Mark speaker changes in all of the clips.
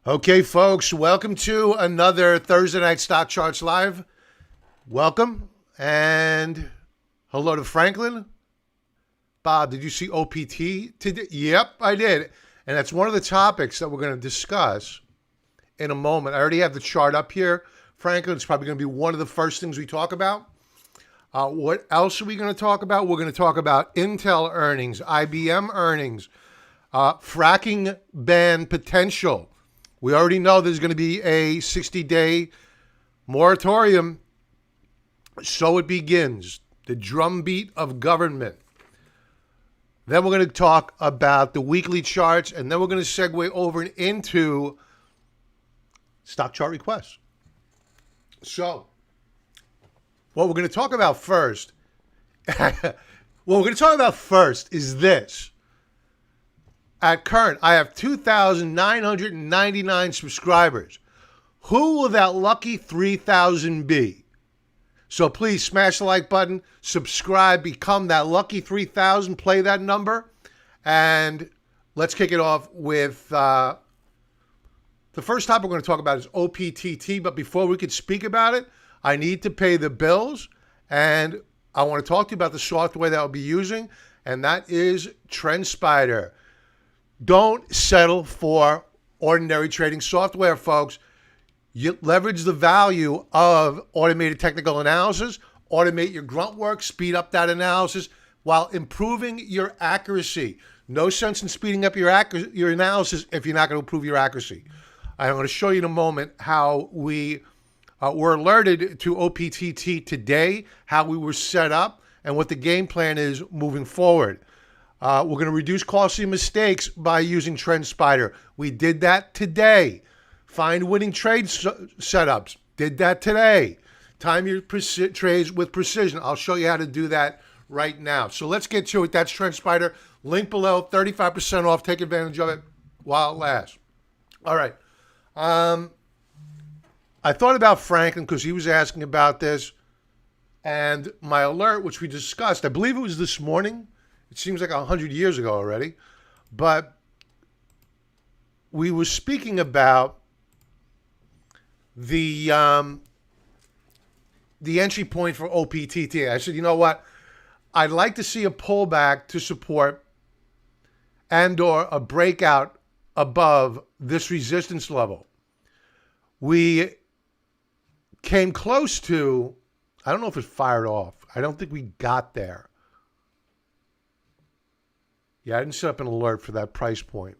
Speaker 1: Okay, folks, welcome to another Thursday Night Stock Charts Live. Welcome, and hello to Franklin. Bob, did you see OPT today? Yep, I did. And that's one of the topics that we're going to discuss in a moment. I already have the chart up here. Franklin, it's probably going to be one of the first things we talk about. What else are we going to talk about? We're going to talk about Intel earnings, IBM earnings, fracking ban potential. We already know there's going to be a 60-day moratorium. So it begins, the drumbeat of government. Then we're going to talk about the weekly charts, and then we're going to segue over into stock chart requests. So, what we're going to talk about first, is this. At current, I have 2,999 subscribers. Who will that lucky 3,000 be? So please smash the like button, subscribe, become that lucky 3,000, play that number, and let's kick it off with the first topic we're going to talk about is OPTT. But before we could speak about it, I need to pay the bills, and I want to talk to you about the software that I'll be using, and that is TrendSpider. Don't settle for ordinary trading software, folks. You leverage the value of automated technical analysis, automate your grunt work, speed up that analysis while improving your accuracy. No sense in speeding up your analysis if you're not going to improve your accuracy. I'm going to show you in a moment how we were alerted to OPTT today, how we were set up, and what the game plan is moving forward. We're going to reduce costly mistakes by using TrendSpider. We did that today. Find winning trade setups. Did that today. Time your trades with precision. I'll show you how to do that right now. So let's get to it. That's TrendSpider. Link below. 35% off. Take advantage of it while it lasts. All right. I thought about Franklin because he was asking about this. And my alert, which we discussed, I believe it was this morning. It seems like 100 years ago already. But we were speaking about the entry point for OPTT. I said, you know what? I'd like to see a pullback to support and or a breakout above this resistance level. We came close to, I don't know if it fired off. I don't think we got there. Yeah, I didn't set up an alert for that price point.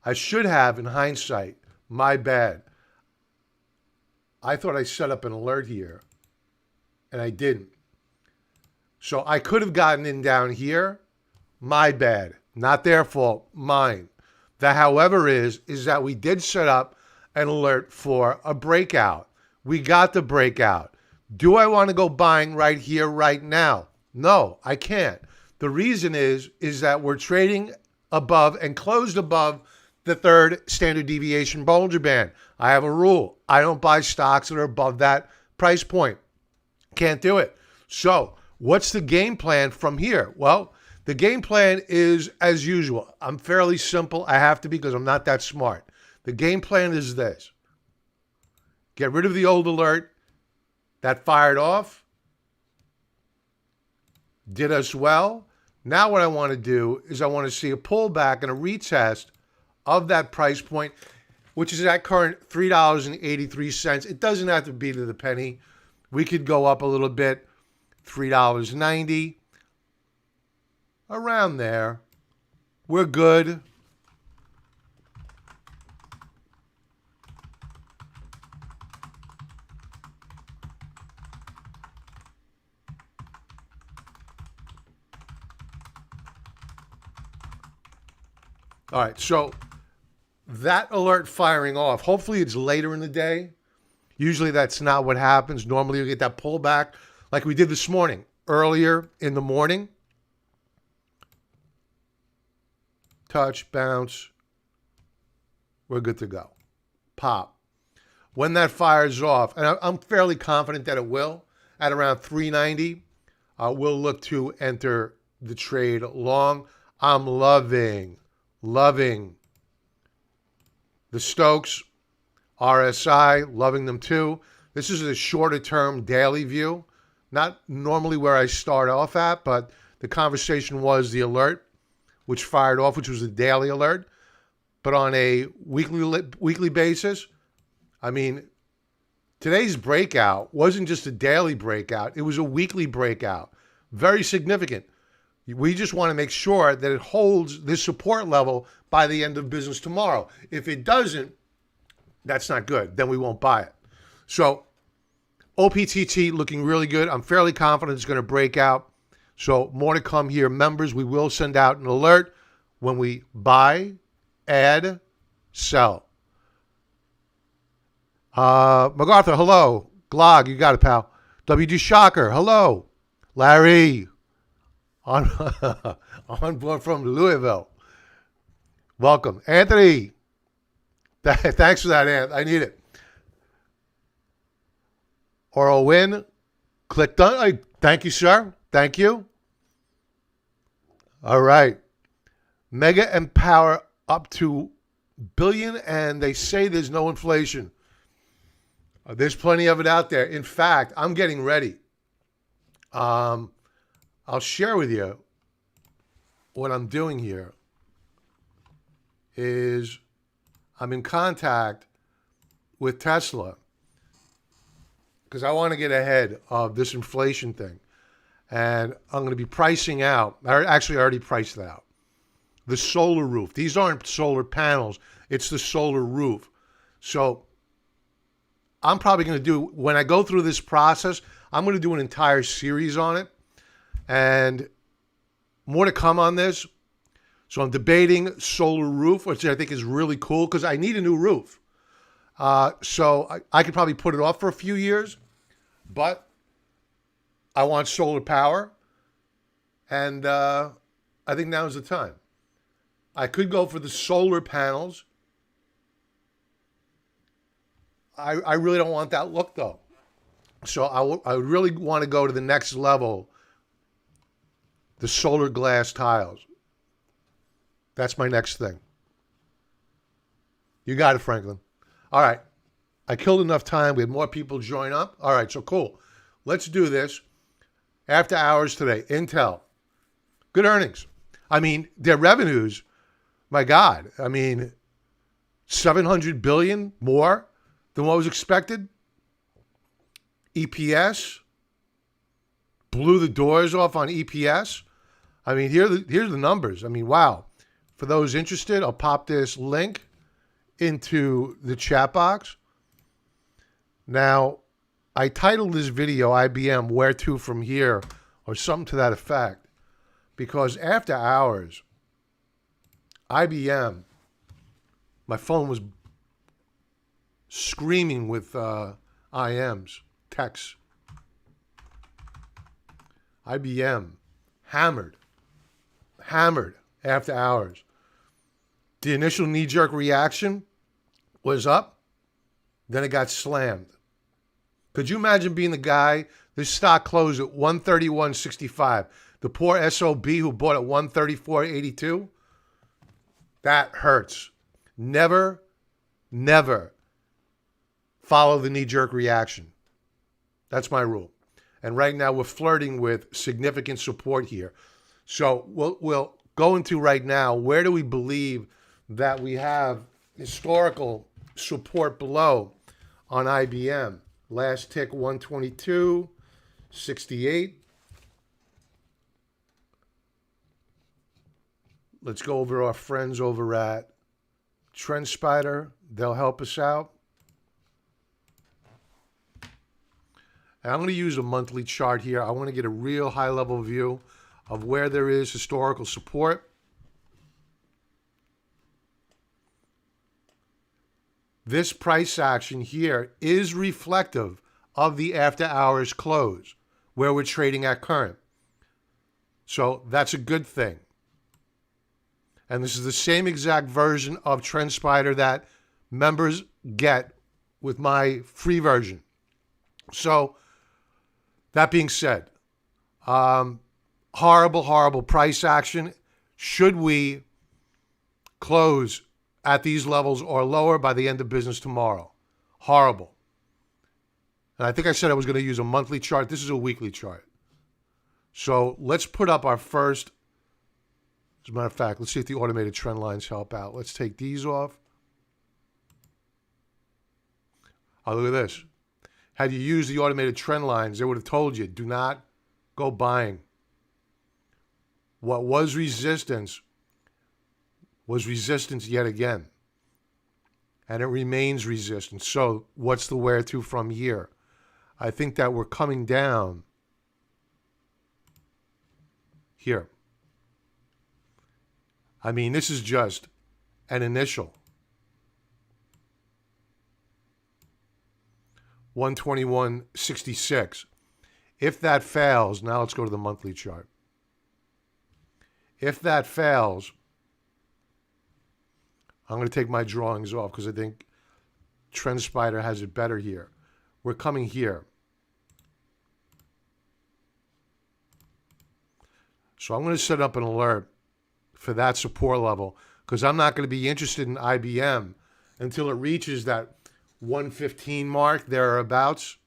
Speaker 1: I should have, in hindsight. My bad. I thought I set up an alert here, and I didn't. So I could have gotten in down here. My bad. Not their fault. Mine. The however is that we did set up an alert for a breakout. We got the breakout. Do I want to go buying right here, right now? No, I can't. The reason is that we're trading above and closed above the third standard deviation Bollinger Band. I have a rule. I don't buy stocks that are above that price point. Can't do it. So what's the game plan from here? Well, the game plan is as usual. I'm fairly simple. I have to be because I'm not that smart. The game plan is this. Get rid of the old alert that fired off. Did us well. Now what I want to do is I want to see a pullback and a retest of that price point, which is at current $3.83. It doesn't have to be to the penny. We could go up a little bit, $3.90, around there. We're good. All right, so that alert firing off, hopefully it's later in the day. Usually that's not what happens. Normally you get that pullback like we did this morning, earlier in the morning. Touch, bounce. We're good to go. Pop. When that fires off, and I'm fairly confident that it will, at around 390. We'll look to enter the trade long. I'm loving the Stokes, RSI, loving them too. This is a shorter term daily view. Not normally where I start off at, but the conversation was the alert, which fired off, which was a daily alert. But on a weekly basis, I mean, today's breakout wasn't just a daily breakout. It was a weekly breakout. Very significant. We just want to make sure that it holds this support level by the end of business tomorrow. If it doesn't, that's not good. Then we won't buy it. So OPTT looking really good. I'm fairly confident it's going to break out. So more to come here. Members, we will send out an alert when we buy, add, sell. MacArthur, hello. Glog, you got it, pal. WD Shocker, hello. Larry, on board from Louisville. Welcome. Anthony, thanks for that, Ant. I need it. Oral win. Click done. Thank you, sir. Thank you. All right. Mega and Power up to billion, and they say there's no inflation. There's plenty of it out there. In fact, I'm getting ready. I'll share with you what I'm doing here is I'm in contact with Tesla because I want to get ahead of this inflation thing. And I'm going to be pricing out. I already priced it out. The solar roof. These aren't solar panels. It's the solar roof. So I'm probably going to do, when I go through this process, I'm going to do an entire series on it. And more to come on this. So I'm debating solar roof, which I think is really cool because I need a new roof. So I could probably put it off for a few years, but I want solar power. And I think now's the time. I could go for the solar panels. I really don't want that look though. So I really want to go to the next level, the solar glass tiles. That's my next thing. You got it, Franklin. All right. I killed enough time. We had more people join up. All right, so cool. Let's do this. After hours today, Intel. Good earnings. I mean, their revenues, my God. I mean, $700 billion more than what was expected. EPS blew the doors off on EPS. I mean, here's the numbers. I mean, wow. For those interested, I'll pop this link into the chat box. Now, I titled this video, IBM, Where to From Here, or something to that effect, because after hours, IBM, my phone was screaming with IMs, texts. IBM, hammered after hours. The initial knee-jerk reaction was up, then it got slammed. Could you imagine being the guy, this stock closed at 131.65, the poor SOB who bought at 134.82? That hurts. Never follow the knee-jerk reaction. That's my rule. And right now we're flirting with significant support here. So we'll go into right now, where do we believe that we have historical support below on IBM? Last tick 122.68. Let's go over our friends over at TrendSpider. They'll help us out. And I'm going to use a monthly chart here. I want to get a real high-level view of where there is historical support. This price action here is reflective of the after-hours close, where we're trading at current. So that's a good thing. And this is the same exact version of TrendSpider that members get with my free version. So That being said, horrible price action. Should we close at these levels or lower by the end of business tomorrow? Horrible. And I think I said I was going to use a monthly chart. This is a weekly chart. So let's put up our first. As a matter of fact, let's see if the automated trend lines help out. Let's take these off. Oh, look at this. Had you used the automated trend lines, they would have told you, do not go buying. What was resistance yet again. And it remains resistance. So what's the where to from here? I think that we're coming down here. I mean, this is just an initial. 121.66. If that fails, now let's go to the monthly chart. If that fails, I'm going to take my drawings off because I think TrendSpider has it better here. We're coming here. So I'm going to set up an alert for that support level because I'm not going to be interested in IBM until it reaches that 115 mark, thereabouts.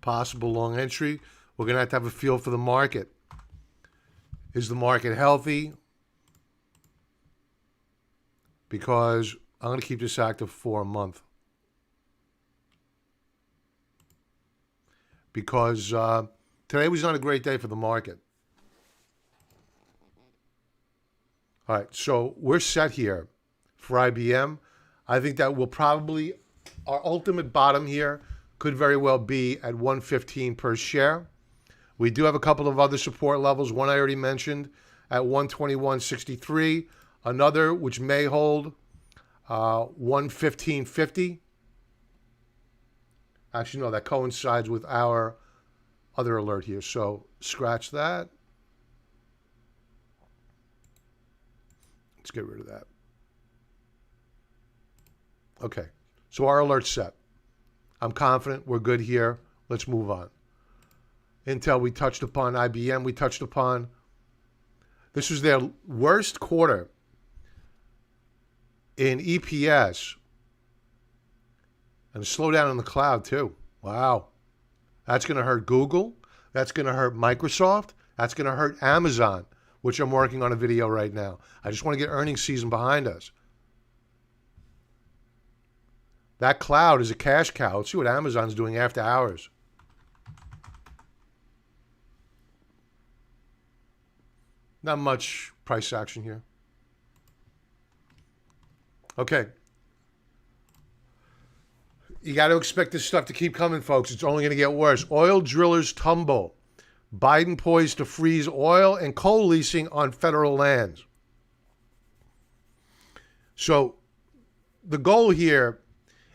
Speaker 1: Possible long entry. We're going to have a feel for the market. Is the market healthy? Because I'm going to keep this active for a month. Because today was not a great day for the market. All right, so we're set here for IBM. I think that will probably, our ultimate bottom here could very well be at 115 per share. We do have a couple of other support levels. One I already mentioned at 121.63. Another which may hold 115.50. Actually, no, that coincides with our other alert here. So scratch that. Let's get rid of that. Okay, so our alert's set. I'm confident we're good here. Let's move on. Intel we touched upon, IBM we touched upon. This was their worst quarter in EPS. And a slowdown in the cloud too. Wow. That's going to hurt Google. That's going to hurt Microsoft. That's going to hurt Amazon, which I'm working on a video right now. I just want to get earnings season behind us. That cloud is a cash cow. Let's see what Amazon's doing after hours. Not much price action here. Okay. You got to expect this stuff to keep coming, folks. It's only going to get worse. Oil drillers tumble. Biden poised to freeze oil and coal leasing on federal lands. So the goal here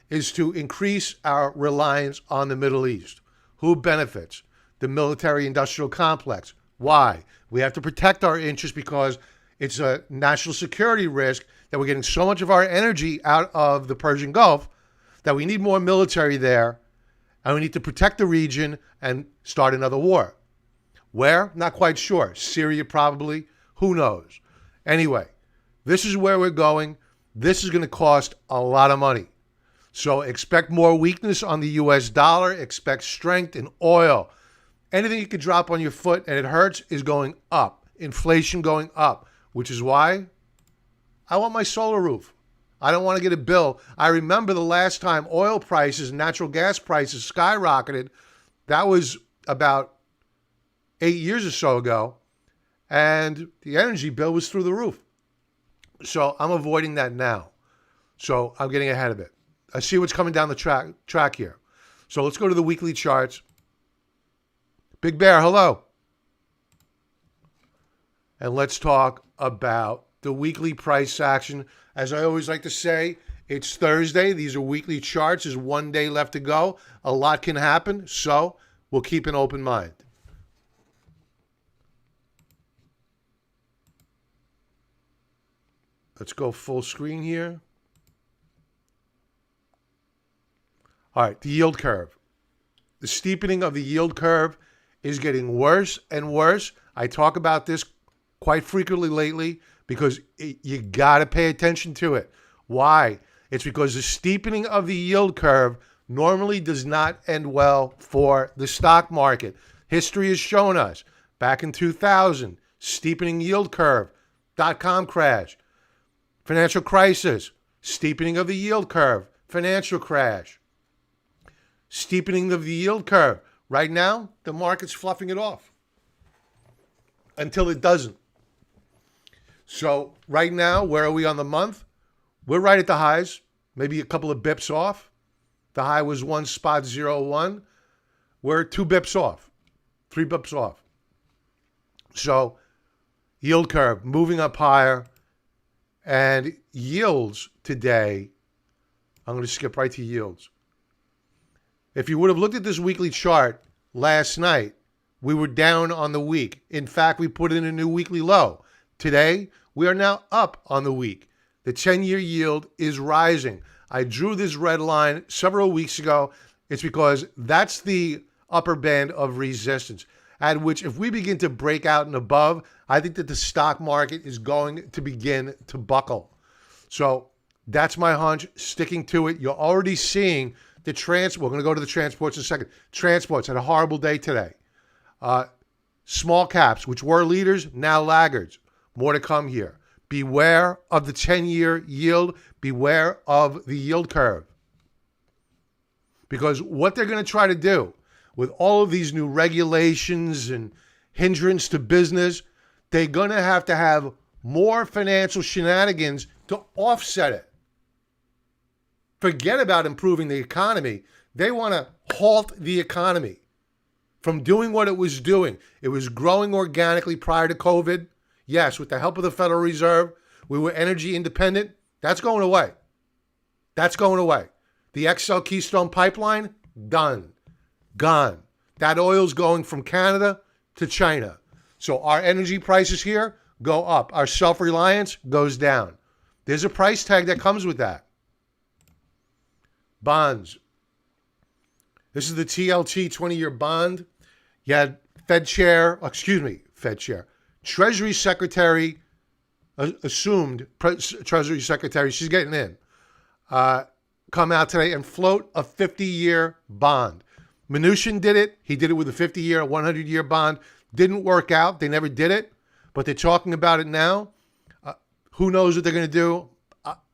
Speaker 1: is to increase our reliance on the Middle East. Who benefits? The military-industrial complex. Why? We have to protect our interests because it's a national security risk that we're getting so much of our energy out of the Persian Gulf that we need more military there, and we need to protect the region and start another war. Where? Not quite sure. Syria probably. Who knows? Anyway, this is where we're going. This is going to cost a lot of money. So expect more weakness on the US dollar. Expect strength in oil. Anything you could drop on your foot and it hurts is going up. Inflation going up, which is why I want my solar roof. I don't want to get a bill. I remember the last time oil prices and natural gas prices skyrocketed. That was about 8 years or so ago. And the energy bill was through the roof. So I'm avoiding that now. So I'm getting ahead of it. I see what's coming down the track here. So let's go to the weekly charts. Big Bear, hello. And let's talk about the weekly price action. As I always like to say, it's Thursday. These are weekly charts. There's one day left to go. A lot can happen, so we'll keep an open mind. Let's go full screen here. All right, the yield curve. The steepening of the yield curve is getting worse and worse. I talk about this quite frequently lately because you got to pay attention to it. Why? It's because the steepening of the yield curve normally does not end well for the stock market. History has shown us back in 2000, steepening yield curve, dot-com crash, financial crisis, steepening of the yield curve, financial crash, steepening of the yield curve. Right now, the market's fluffing it off until it doesn't. So right now, where are we on the month? We're right at the highs, maybe a couple of bips off. The high was 1.01. We're 2 bips off, 3 bips off. So yield curve moving up higher, and yields today, I'm going to skip right to yields. If you would have looked at this weekly chart last night, we were down on the week. In fact, we put in a new weekly low. Today, we are now up on the week. The 10-year yield is rising. I drew this red line several weeks ago. It's because that's the upper band of resistance, at which if we begin to break out and above, I think that the stock market is going to begin to buckle. So that's my hunch, sticking to it. You're already seeing the we're going to go to the transports in a second. Transports had a horrible day today. Small caps, which were leaders, now laggards. More to come here. Beware of the 10-year yield. Beware of the yield curve. Because what they're going to try to do with all of these new regulations and hindrance to business, they're going to have more financial shenanigans to offset it. Forget about improving the economy. They want to halt the economy from doing what it was doing. It was growing organically prior to COVID. Yes, with the help of the Federal Reserve, we were energy independent. That's going away. That's going away. The XL Keystone Pipeline, done. Gone. That oil's going from Canada to China. So our energy prices here go up. Our self-reliance goes down. There's a price tag that comes with that. Bonds. This is the TLT 20-year bond. You had Treasury Secretary, assumed Treasury Secretary, she's getting in, come out today and float a 50-year bond. Mnuchin did it. He did it with a 50-year, 100-year bond. Didn't work out. They never did it, but they're talking about it now. Who knows what they're going to do?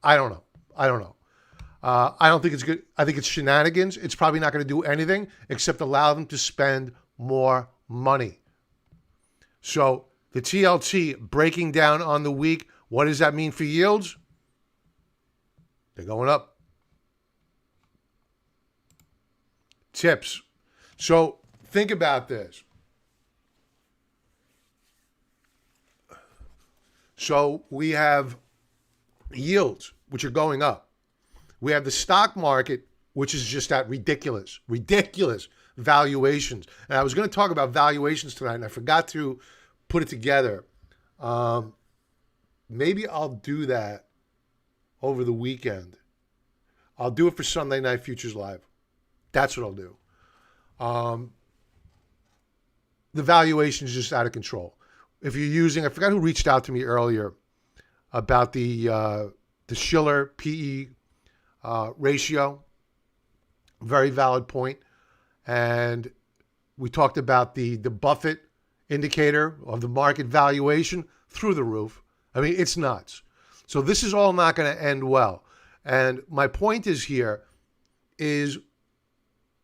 Speaker 1: I don't know. I don't think it's good. I think it's shenanigans. It's probably not going to do anything except allow them to spend more money. So the TLT breaking down on the week. What does that mean for yields? They're going up. Tips. So think about this. So we have yields, which are going up. We have the stock market, which is just at ridiculous valuations. And I was going to talk about valuations tonight, and I forgot to put it together. Maybe I'll do that over the weekend. I'll do it for Sunday Night Futures Live. That's what I'll do. The valuation is just out of control. If you're using, I forgot who reached out to me earlier about the Shiller PE ratio. Very valid point. And we talked about the Buffett indicator of the market valuation through the roof. I mean, it's nuts. So this is all not going to end well. And my point is here is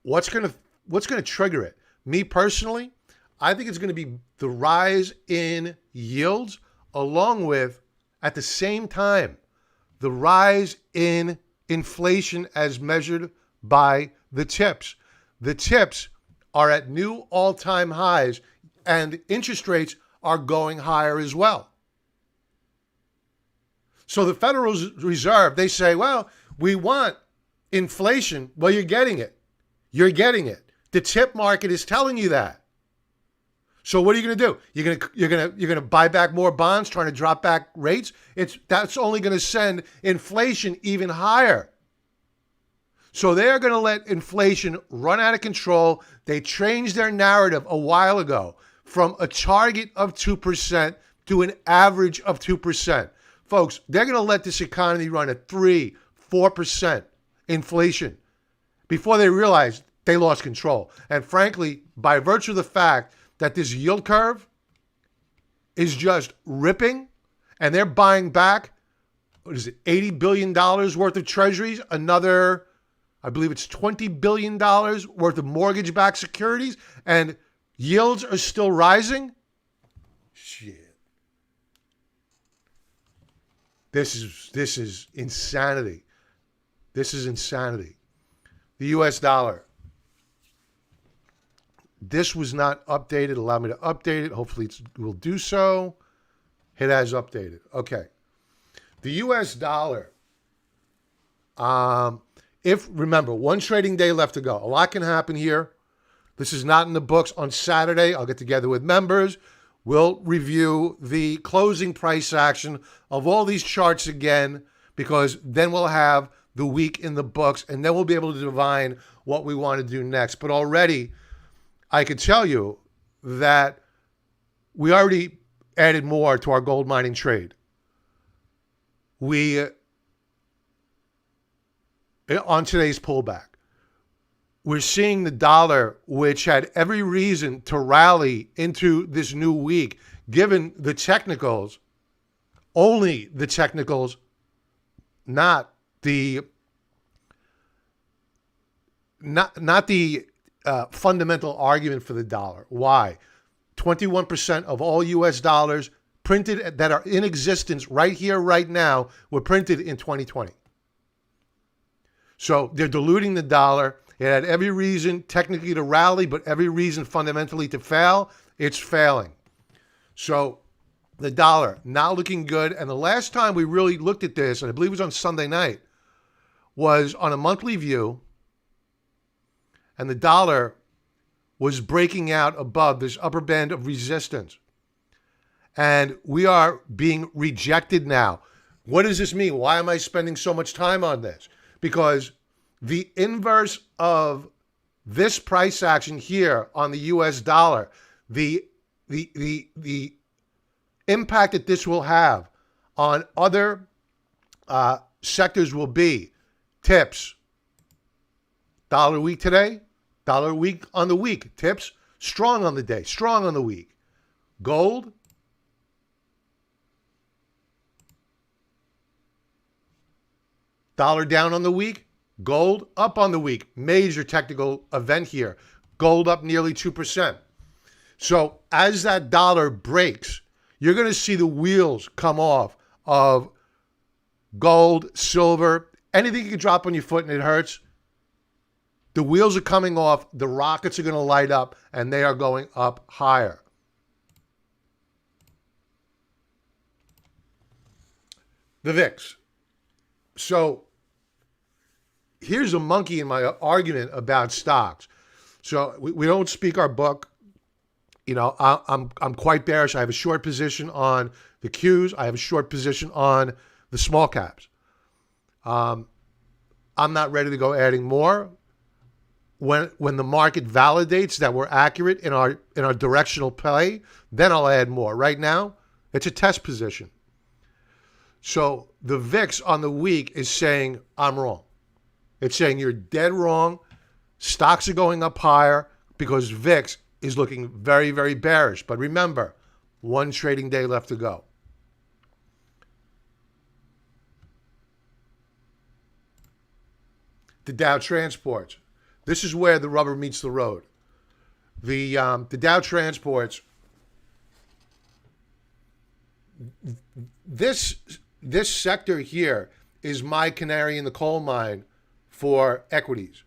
Speaker 1: what's going to trigger it? Me personally, I think it's going to be the rise in yields along with, at the same time, the rise in inflation as measured by the tips. The tips are at new all-time highs and interest rates are going higher as well. So the Federal Reserve, they say, well, we want inflation. Well, you're getting it. You're getting it. The tip market is telling you that. So what are you going to do? You're going to buy back more bonds, trying to drop back rates? That's only going to send inflation even higher. So they're going to let inflation run out of control. They changed their narrative a while ago from a target of 2% to an average of 2%. Folks, they're going to let this economy run at 3, 4% inflation before they realize they lost control. And frankly, by virtue of the fact that this yield curve is just ripping and they're buying back, what is it, $80 billion worth of treasuries, another, I believe it's $20 billion worth of mortgage-backed securities, and yields are still rising? Shit. This is insanity. This is insanity. The U.S. dollar. This was not updated. Allow me to update it. Hopefully it will do so. It has updated. Okay. The U.S. dollar. Remember, one trading day left to go. A lot can happen here. This is not in the books. On Saturday, I'll get together with members. We'll review the closing price action of all these charts again, because then we'll have the week in the books, and then we'll be able to divine what we want to do next. But already, I could tell you that we already added more to our gold mining trade. On today's pullback, we're seeing the dollar, which had every reason to rally into this new week, given the technicals, only the technicals, not the fundamental argument for the dollar. Why? 21% of all U.S. dollars printed that are in existence right here, right now, were printed in 2020. So they're diluting the dollar. It had every reason technically to rally, but every reason fundamentally to fail. It's failing. So the dollar not looking good. And the last time we really looked at this, and I believe it was on Sunday night, was on a monthly view. And the dollar was breaking out above this upper band of resistance. And we are being rejected now. What does this mean? Why am I spending so much time on this? Because the inverse of this price action here on the U.S. dollar, the impact that this will have on other sectors will be tips. Dollar weak today, dollar weak on the week. Tips, strong on the day, strong on the week. Gold, dollar down on the week, gold up on the week. Major technical event here. Gold up nearly 2%. So as that dollar breaks, you're going to see the wheels come off of gold, silver, anything you can drop on your foot and it hurts. The wheels are coming off. The rockets are going to light up and they are going up higher. The VIX. So here's a monkey in my argument about stocks. So we don't speak our book. You know, I'm quite bearish. I have a short position on the Tues. I have a short position on the small caps. I'm not ready to go adding more. When the market validates that we're accurate in our directional play, then I'll add more. Right now, it's a test position. So the VIX on the week is saying I'm wrong. It's saying you're dead wrong. Stocks are going up higher because VIX is looking very, very bearish. But remember, one trading day left to go. The Dow Transports. This is where the rubber meets the road. The Dow Transports. This sector here is my canary in the coal mine for equities.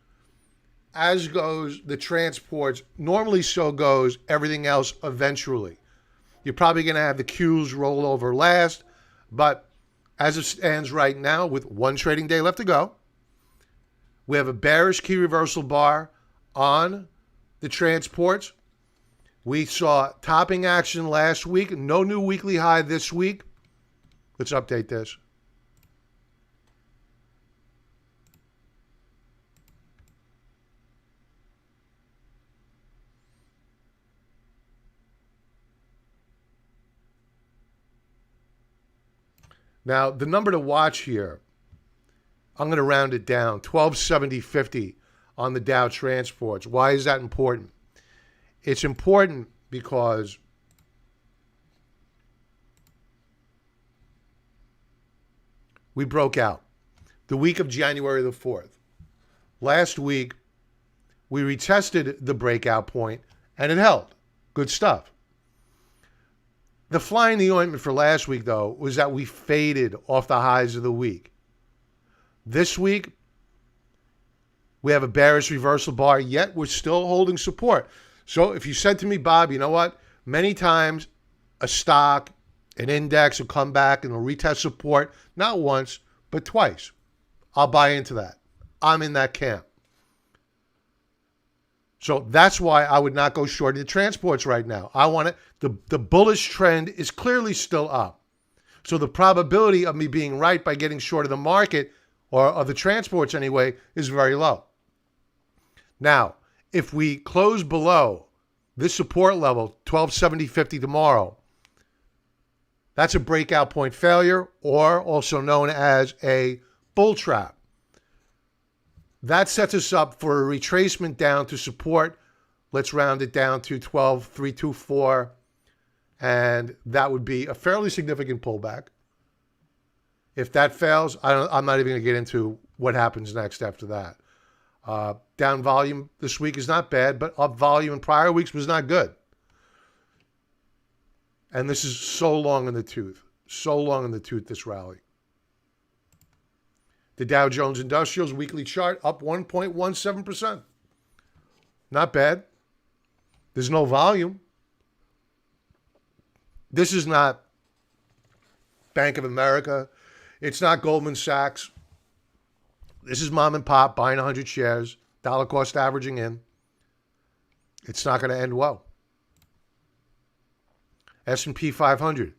Speaker 1: As goes the transports, normally so goes everything else eventually. You're probably going to have the Qs roll over last, but as it stands right now, with one trading day left to go, we have a bearish key reversal bar on the transports. We saw topping action last week. No new weekly high this week. Let's update this. Now, the number to watch here, I'm going to round it down, 1270.50 on the Dow Transports. Why is that important? It's important because we broke out the week of January the 4th. Last week, we retested the breakout point, and it held. Good stuff. The fly in the ointment for last week, though, was that we faded off the highs of the week. This week, we have a bearish reversal bar, yet we're still holding support. So if you said to me, Bob, you know what? Many times a stock, an index will come back and will retest support, not once, but twice. I'll buy into that. I'm in that camp. So that's why I would not go short in the transports right now. I want it. The bullish trend is clearly still up. So the probability of me being right by getting short of the market, or of the transports anyway, is very low. Now, if we close below this support level, 1270.50 tomorrow, that's a breakout point failure, or also known as a bull trap. That sets us up for a retracement down to support. Let's round it down to 12,324, and that would be a fairly significant pullback. If that fails, I'm not even going to get into what happens next after that. Down volume this week is not bad, but up volume in prior weeks was not good. And this is so long in the tooth. So long in the tooth, this rally. The Dow Jones Industrials weekly chart up 1.17%. Not bad. There's no volume. This is not Bank of America. It's not Goldman Sachs. This is mom and pop buying 100 shares, dollar cost averaging in. It's not going to end well. S&P 500.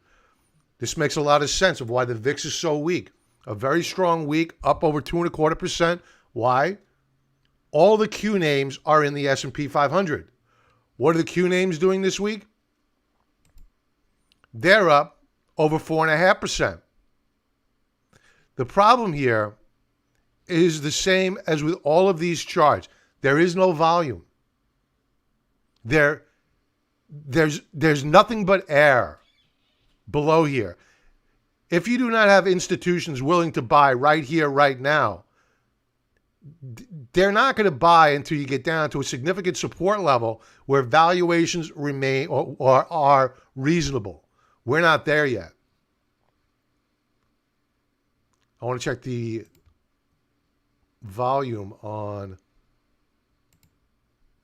Speaker 1: This makes a lot of sense of why the VIX is so weak. A very strong week, up over 2.25%. Why? All the Q names are in the S&P 500. What are the Q names doing this week? They're up over 4.5%. The problem here is the same as with all of these charts. There is no volume. There's nothing but air below here. If you do not have institutions willing to buy right here, right now, they're not going to buy until you get down to a significant support level where valuations remain or are reasonable. We're not there yet. I want to check the volume on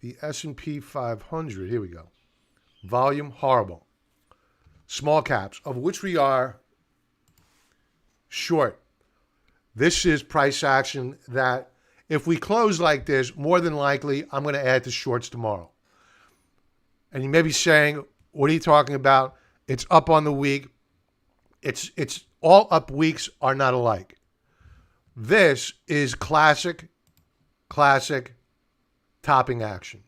Speaker 1: the S&P 500. Here we go. Volume, horrible. Small caps, of which we are short. This is price action that if we close like this, more than likely, I'm going to add to shorts tomorrow. And you may be saying, what are you talking about? It's up on the week. It's all up weeks are not alike. This is classic topping action.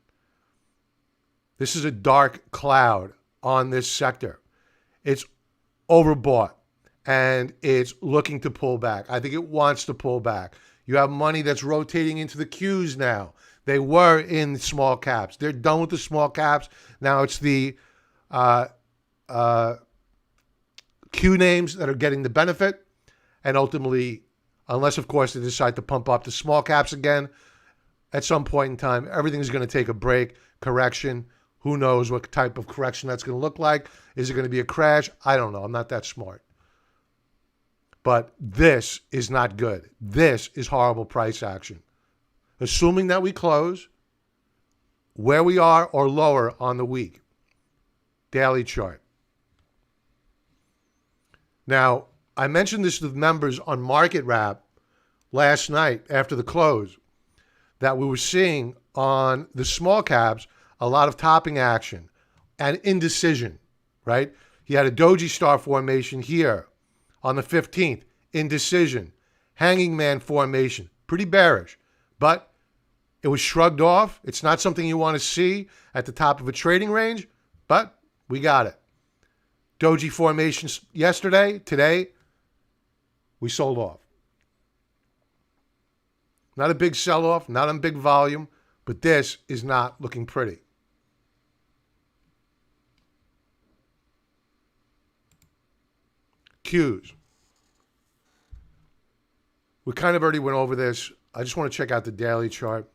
Speaker 1: This is a dark cloud on this sector. It's overbought and it's looking to pull back. I think it wants to pull back. You have money that's rotating into the Qs now. They were in small caps. They're done with the small caps. Now it's the Q names that are getting the benefit. And ultimately, unless, of course, they decide to pump up the small caps again, at some point in time, everything's going to take a break, correction. Who knows what type of correction that's going to look like? Is it going to be a crash? I don't know. I'm not that smart. But this is not good. This is horrible price action. Assuming that we close where we are or lower on the week. Daily chart. Now, I mentioned this to the members on Market Wrap last night after the close, that we were seeing on the small caps a lot of topping action. and indecision, right? He had a doji star formation here on the 15th, indecision, hanging man formation, pretty bearish, but it was shrugged off. It's not something you want to see at the top of a trading range, but we got it. Doji formations yesterday, today, we sold off. Not a big sell-off, not in big volume, but this is not looking pretty. Tues. We kind of already went over this. I just want to check out the daily chart.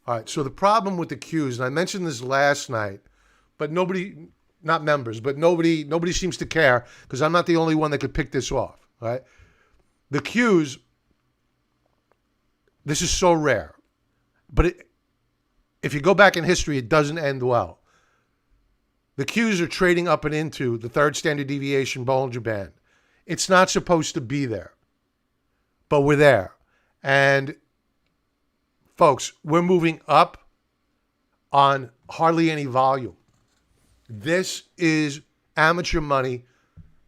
Speaker 1: All right, so the problem with the Tues, and I mentioned this last night, but nobody, not members, but nobody seems to care because I'm not the only one that could pick this off, right? The Tues, this is so rare, but if you go back in history, it doesn't end well. The Tues are trading up and into the third standard deviation Bollinger Band. It's not supposed to be there, but we're there. And folks, we're moving up on hardly any volume. This is amateur money,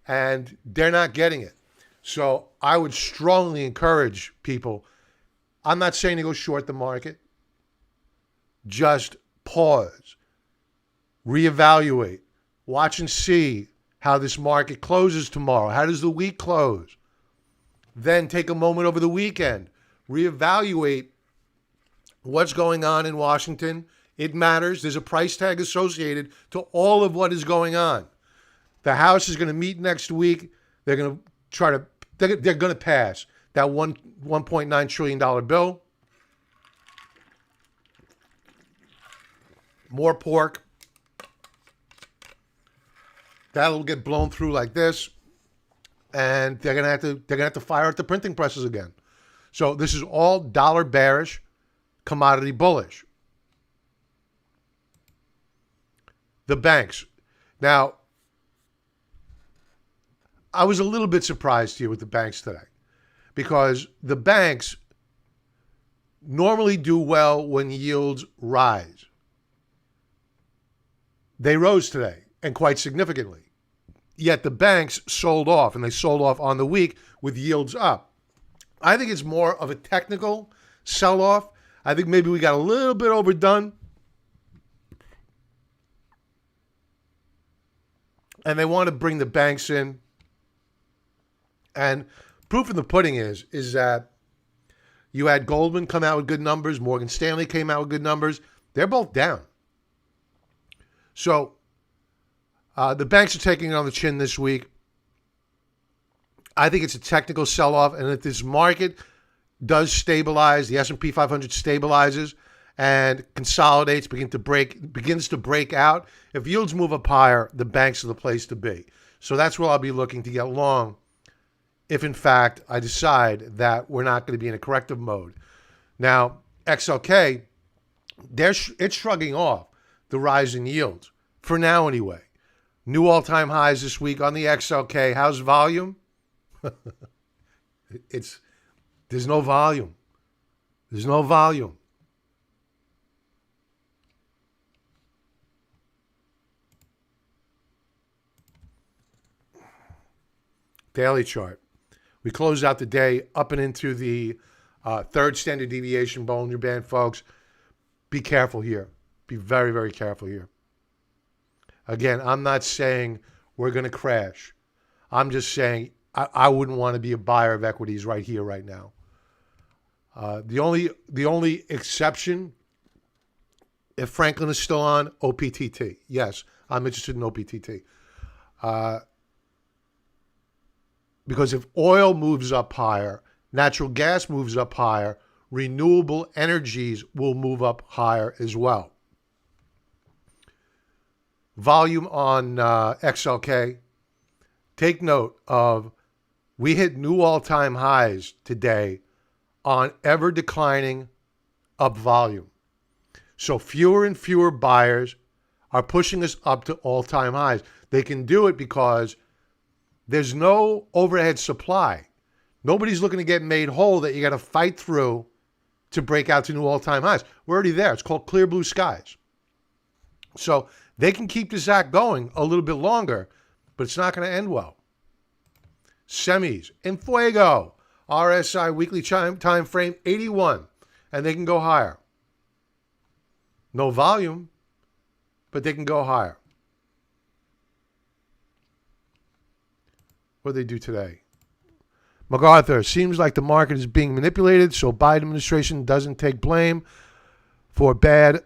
Speaker 1: and they're not getting it. So I would strongly encourage people. I'm not saying to go short the market. Just pause, reevaluate, watch and see how this market closes tomorrow. How does the week close? Then take a moment over the weekend, reevaluate what's going on in Washington. It matters. There's a price tag associated to all of what is going on. The House is going to meet next week. They're going to they're going to pass that $1.9 trillion bill. More pork. That'll get blown through like this, and they're gonna have to fire at the printing presses again. So this is all dollar bearish, commodity bullish. The banks. Now, I was a little bit surprised here with the banks today, because the banks normally do well when yields rise. They rose today, and quite significantly. Yet the banks sold off, and they sold off on the week with yields up. I think it's more of a technical sell-off. I think maybe we got a little bit overdone. And they want to bring the banks in. And proof in the pudding is that you had Goldman come out with good numbers. Morgan Stanley came out with good numbers. They're both down. So the banks are taking it on the chin this week. I think it's a technical sell-off, and if this market does stabilize, the S&P 500 stabilizes and consolidates, begins to break out. If yields move up higher, the banks are the place to be. So that's where I'll be looking to get long if, in fact, I decide that we're not going to be in a corrective mode. Now, XLK, it's shrugging off the rise in yields, for now anyway. New all-time highs this week on the XLK. How's volume? There's no volume. There's no volume. Daily chart. We closed out the day up and into the third standard deviation Bollinger Band, folks. Be careful here. Be very, very careful here. Again, I'm not saying we're going to crash. I'm just saying I wouldn't want to be a buyer of equities right here, right now. The only exception, if Franklin is still on, OPTT. Yes, I'm interested in OPTT. Because if oil moves up higher, natural gas moves up higher, renewable energies will move up higher as well. Volume on XLK. Take note of, we hit new all-time highs today on ever declining up volume. So fewer and fewer buyers are pushing us up to all-time highs. They can do it because there's no overhead supply. Nobody's looking to get made whole that you got to fight through to break out to new all-time highs. We're already there. It's called clear blue skies. So they can keep this act going a little bit longer, but it's not going to end well. Semis, en fuego. RSI weekly time frame, 81. And they can go higher. No volume, but they can go higher. What did they do today? MacArthur, seems like the market is being manipulated so Biden administration doesn't take blame for bad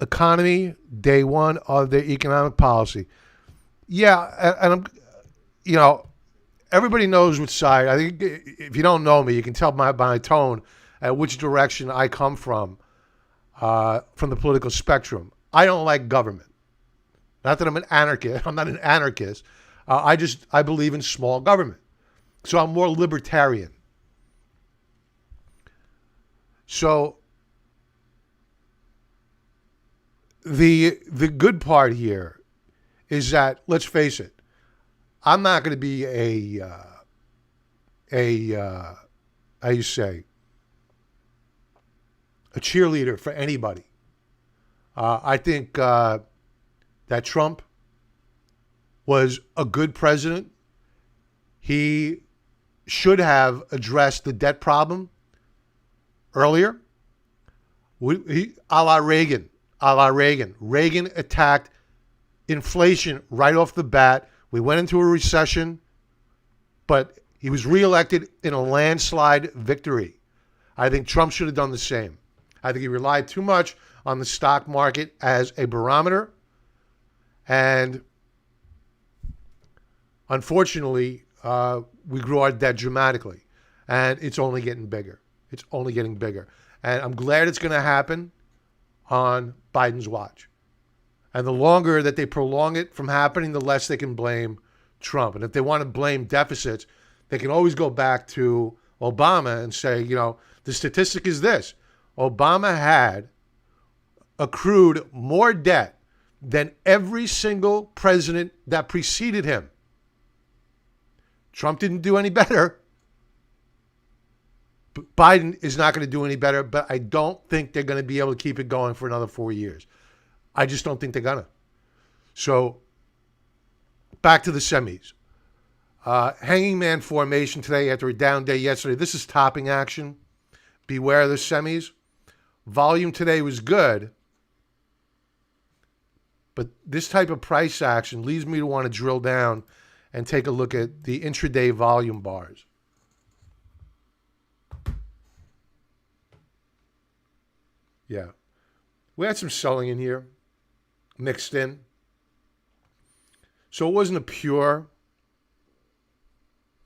Speaker 1: economy day one of their economic policy. Yeah, and I'm, everybody knows which side. I think if you don't know me, you can tell by my tone at which direction I come from the political spectrum. I don't like government. Not that I'm an anarchist. I'm not an anarchist. I believe in small government. So I'm more libertarian. So the good part here is that, let's face it, I'm not going to be a cheerleader for anybody. I think that Trump was a good president. He should have addressed the debt problem earlier. A la Reagan. Reagan attacked inflation right off the bat. We went into a recession, but he was reelected in a landslide victory. I think Trump should have done the same. I think he relied too much on the stock market as a barometer. And unfortunately, we grew our debt dramatically. And it's only getting bigger. It's only getting bigger. And I'm glad it's going to happen on Biden's watch. And the longer that they prolong it from happening, the less they can blame Trump. And if they want to blame deficits, they can always go back to Obama and say, the statistic is this. Obama had accrued more debt than every single president that preceded him. Trump didn't do any better. Biden is not going to do any better, but I don't think they're going to be able to keep it going for another 4 years. I just don't think they're going to. So, back to the semis. Hanging man formation today after a down day yesterday. This is topping action. Beware of the semis. Volume today was good, but this type of price action leads me to want to drill down and take a look at the intraday volume bars. Yeah. We had some selling in here, mixed in. So it wasn't a pure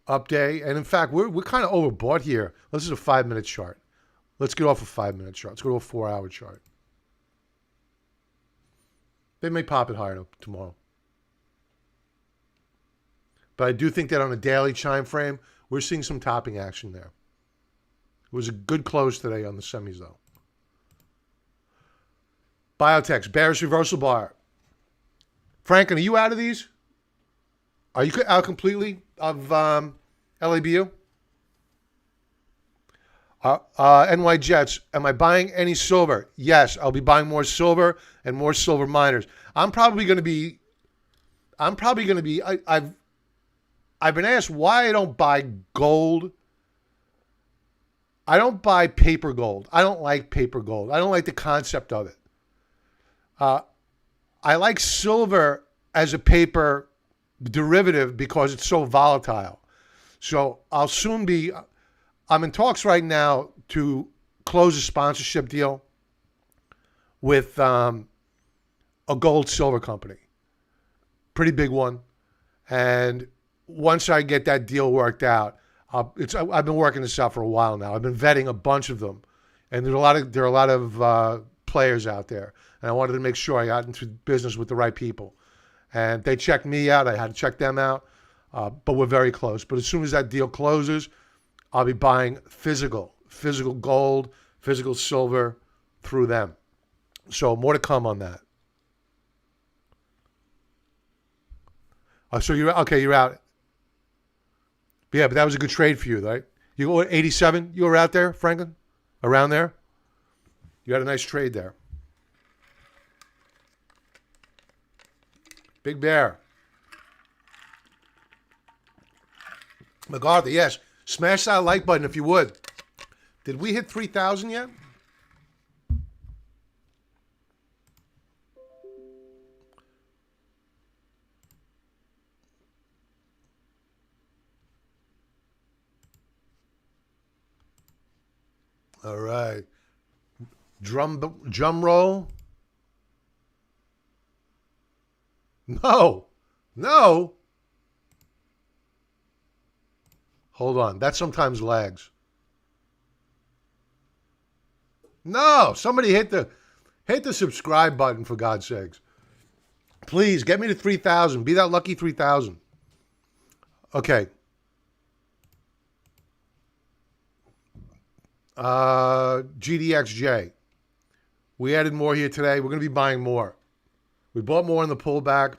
Speaker 1: up day. And in fact, we're kind of overbought here. This is a 5-minute chart. Let's get off a 5-minute chart. Let's go to a 4-hour chart. They may pop it higher tomorrow. But I do think that on a daily time frame, we're seeing some topping action there. It was a good close today on the semis, though. Biotechs, bearish reversal bar. Franklin, are you out of these? Are you out completely of LABU? NY Jets, am I buying any silver? Yes, I'll be buying more silver and more silver miners. I've been asked why I don't buy gold. I don't buy paper gold. I don't like paper gold. I don't like the concept of it. I like silver as a paper derivative because it's so volatile. So I'm in talks right now to close a sponsorship deal with a gold silver company. Pretty big one. And once I get that deal worked out, I've been working this out for a while now. I've been vetting a bunch of them. And there are a lot of players out there. And I wanted to make sure I got into business with the right people. And they checked me out. I had to check them out. But we're very close. But as soon as that deal closes, I'll be buying physical gold, physical silver through them. So more to come on that. So you're out. Yeah, but that was a good trade for you, right? You go at 87. You were out there, Franklin, around there. You had a nice trade there. Big Bear. MacArthur, yes. Smash that like button if you would. Did we hit 3,000 yet? All right. Drum roll. No. No. Hold on. That sometimes lags. No. Somebody hit the subscribe button, for God's sakes. Please get me to 3,000. Be that lucky 3,000. Okay. GDXJ. We added more here today. We're going to be buying more. We bought more in the pullback.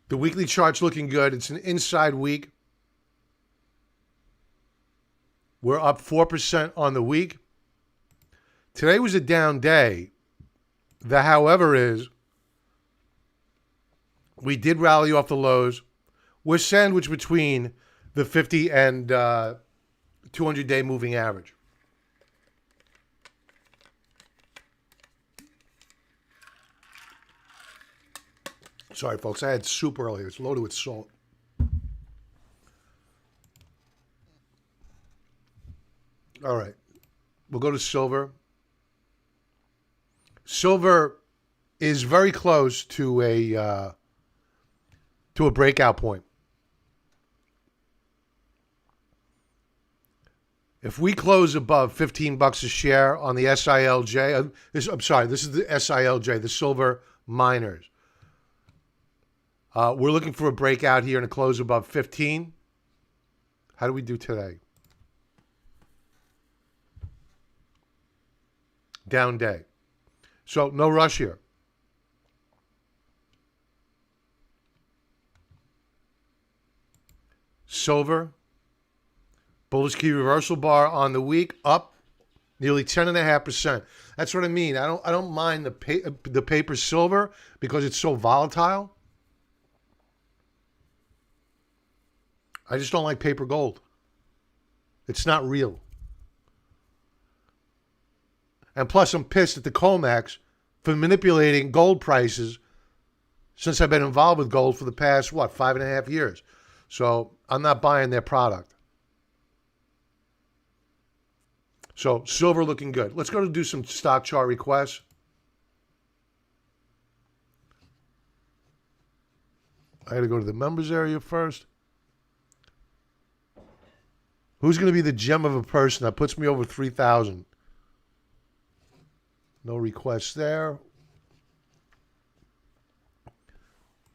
Speaker 1: The weekly chart's looking good. It's an inside week. We're up 4% on the week. Today was a down day. The however is, we did rally off the lows. We're sandwiched between the 50 and 200-day moving average. Sorry, folks. I had soup earlier. It's loaded with salt. All right. We'll go to silver. Silver is very close to a breakout point. If we close above $15 a share on the SILJ, this is the SILJ, the silver miners. We're looking for a breakout here and a close above 15. How do we do today? Down day. So no rush here. Silver. Bullish key reversal bar on the week, up nearly 10.5%. That's what I mean. I don't mind the paper silver because it's so volatile. I just don't like paper gold. It's not real. And plus, I'm pissed at the COMEX for manipulating gold prices since I've been involved with gold for the past, 5.5 years. So I'm not buying their product. So silver looking good. Let's go to do some stock chart requests. I got to go to the members area first. Who's going to be the gem of a person that puts me over 3,000? No requests there.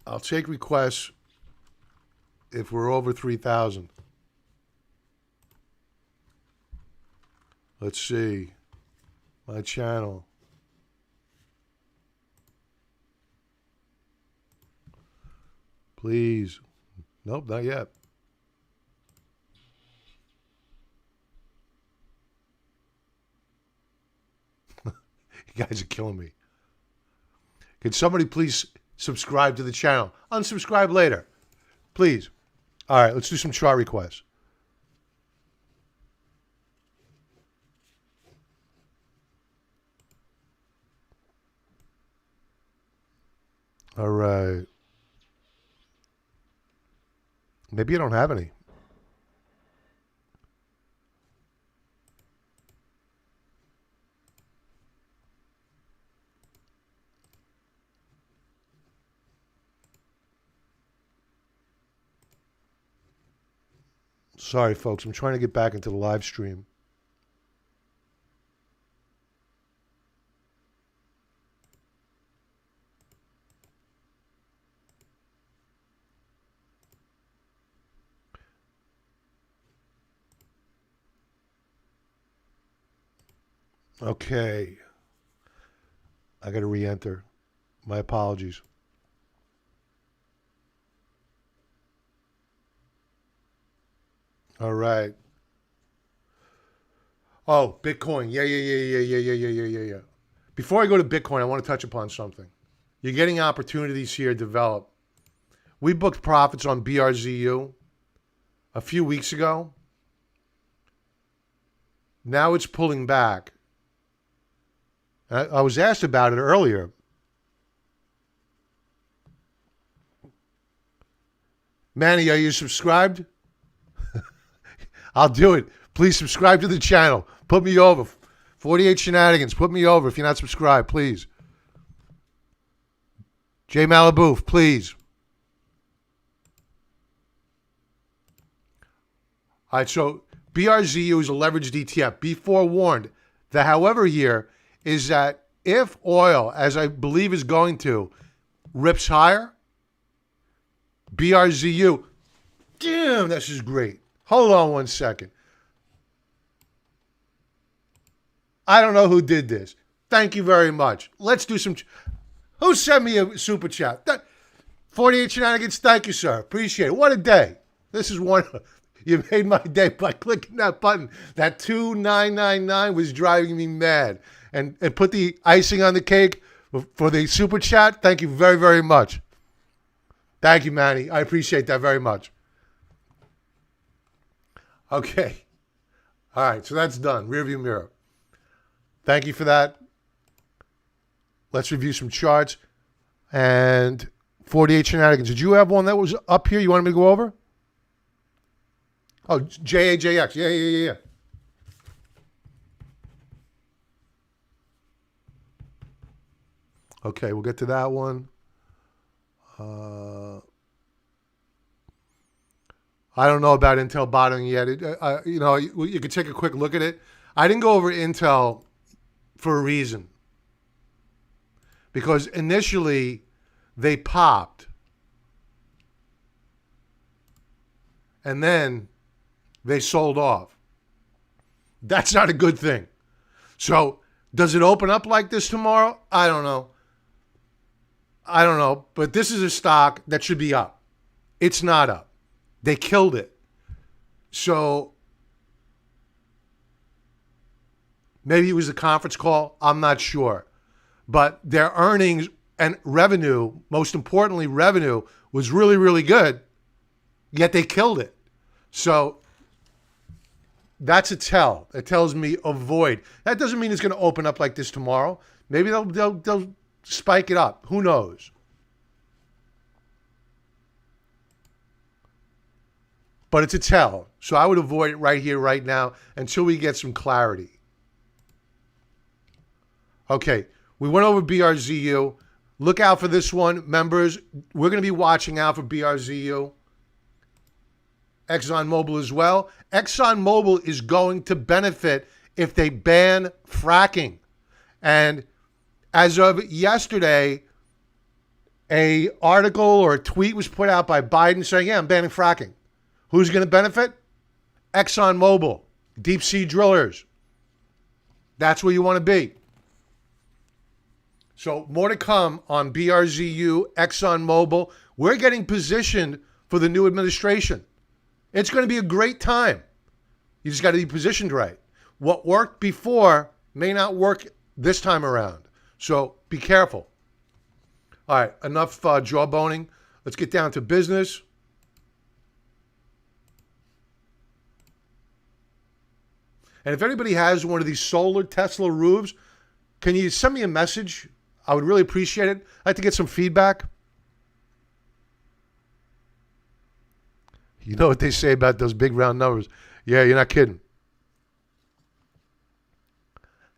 Speaker 1: I'll take requests if we're over 3,000. Let's see. My channel. Please. Nope, not yet. You guys are killing me. Can somebody please subscribe to the channel? Unsubscribe later. Please. All right, let's do some chart requests. All right. Maybe I don't have any. Sorry, folks. I'm trying to get back into the live stream. Okay. I got to re-enter. My apologies. All right. Oh, Bitcoin. Yeah. Before I go to Bitcoin, I want to touch upon something. You're getting opportunities here to develop. We booked profits on BRZU a few weeks ago. Now it's pulling back. I was asked about it earlier. Manny, are you subscribed? I'll do it. Please subscribe to the channel. Put me over. 48 Shenanigans. Put me over if you're not subscribed, please. J Malibu, please. All right, so BRZU is a leveraged ETF. Be forewarned. The however here is that if oil, as I believe is going to, rips higher, BRZU, damn, this is great. Hold on one second. I don't know who did this. Thank you very much. Let's do some. Who sent me a super chat? 48 Shenanigans, thank you, sir. Appreciate it. What a day. This is one. You made my day by clicking that button. That 2999 was driving me mad. And put the icing on the cake for the super chat. Thank you very, very much. Thank you, Manny. I appreciate that very much. Okay. All right, so that's done. Rearview mirror. Thank you for that. Let's review some charts. And 48 Shenanigans. Did you have one that was up here you wanted me to go over? Oh, JAJX. Yeah. Okay, we'll get to that one. I don't know about Intel bottoming yet. You could take a quick look at it. I didn't go over Intel for a reason. Because initially, they popped. And then they sold off. That's not a good thing. So, does it open up like this tomorrow? I don't know. But this is a stock that should be up. It's not up. They killed it. So, maybe it was a conference call. I'm not sure. But their earnings and revenue, most importantly, revenue, was really, really good. Yet they killed it. So, that's a tell. It tells me avoid. That doesn't mean it's going to open up like this tomorrow. Maybe they'll spike it up. Who knows? But it's a tell. So I would avoid it right here, right now, until we get some clarity. Okay, we went over BRZU. Look out for this one, members. We're going to be watching out for BRZU. ExxonMobil as well. ExxonMobil is going to benefit if they ban fracking. And as of yesterday, an article or a tweet was put out by Biden saying, yeah, I'm banning fracking. Who's going to benefit? ExxonMobil, deep sea drillers. That's where you want to be. So more to come on BRZU, ExxonMobil. We're getting positioned for the new administration. It's going to be a great time. You just got to be positioned right. What worked before may not work this time around. So be careful. All right, enough jawboning. Let's get down to business. And if anybody has one of these solar Tesla roofs, can you send me a message? I would really appreciate it. I'd like to get some feedback. You know what they say about those big round numbers. Yeah, you're not kidding.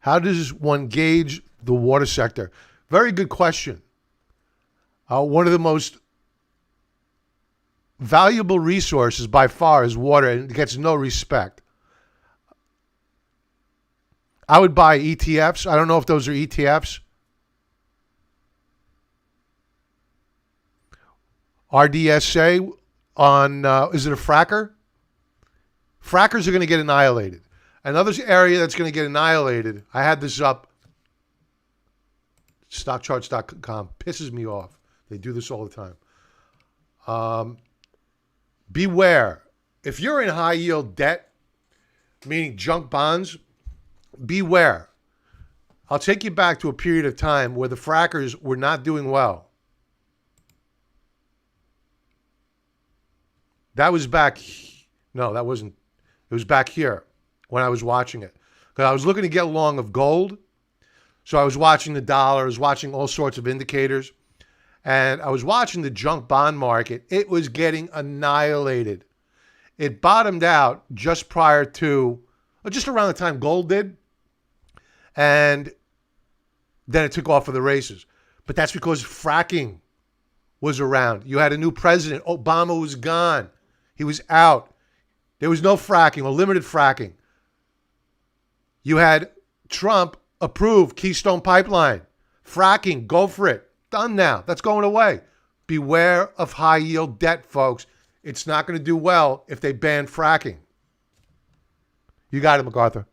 Speaker 1: How does one gauge the water sector? Very good question. One of the most valuable resources by far is water, and it gets no respect. I would buy ETFs. I don't know if those are ETFs. RDSA on, is it a fracker? Frackers are going to get annihilated. Another area that's going to get annihilated, I had this up, stockcharts.com, pisses me off. They do this all the time. Beware. if you're in high yield debt, meaning junk bonds, beware. I'll take you back to a period of time where the frackers were not doing well. That was back, no, that wasn't, it was back here when I was watching it. Because I was looking to get long of gold. So I was watching the dollar, I was watching all sorts of indicators. And I was watching the junk bond market. It was getting annihilated. It bottomed out just prior to, or just around the time gold did. And then it took off for the races. But that's because fracking was around. You had a new president. Obama was gone. He was out. There was no fracking or limited fracking. You had Trump approve Keystone Pipeline. Fracking, go for it. Done now. That's going away. Beware of high yield debt, folks. It's not going to do well if they ban fracking. You got it, MacArthur.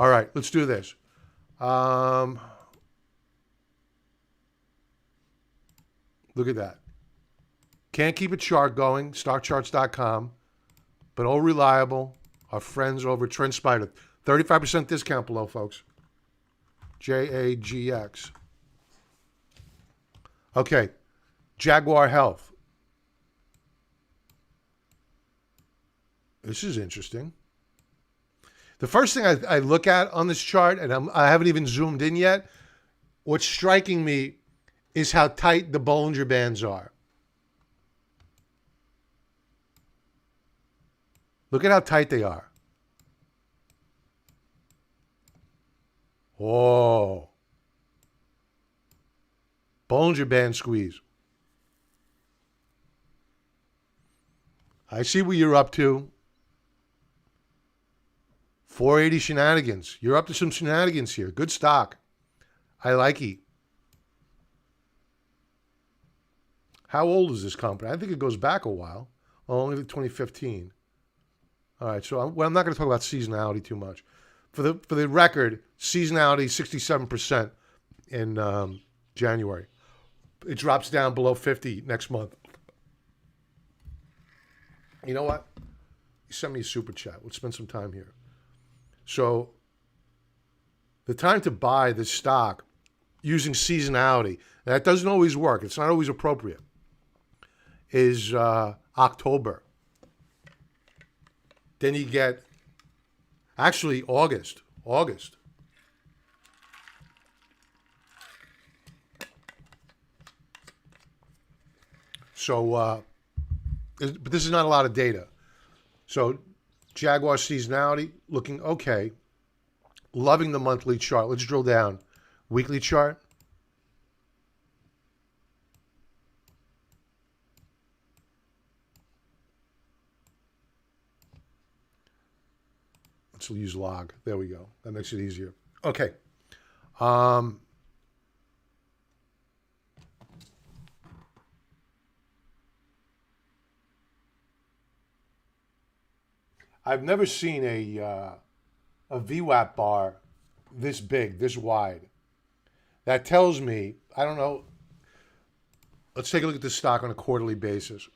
Speaker 1: All right, let's do this. Look at that. Can't keep a chart going, starcharts.com, but all reliable. Our friends over at TrendSpider. 35% discount below, folks. JAGX. Okay, Jaguar Health. This is interesting. The first thing I look at on this chart, and I haven't even zoomed in yet, what's striking me is how tight the Bollinger Bands are. Look at how tight they are. Whoa. Bollinger Band squeeze. I see what you're up to. 480 shenanigans. You're up to some shenanigans here. Good stock. I like it. How old is this company? I think it goes back a while. Well, only 2015. All right, so I'm not going to talk about seasonality too much. For the record, seasonality 67% in January. It drops down below 50 next month. You know what? You send me a super chat. Let's spend some time here. So the time to buy this stock using seasonality, and that doesn't always work. It's not always appropriate, is October. Then you get, actually August. So, but this is not a lot of data. So Jaguar seasonality looking okay. Loving the monthly chart. Let's drill down. Weekly chart. Let's use log. There we go. That makes it easier. Okay. I've never seen a VWAP bar this big, this wide. That tells me, I don't know. Let's take a look at this stock on a quarterly basis.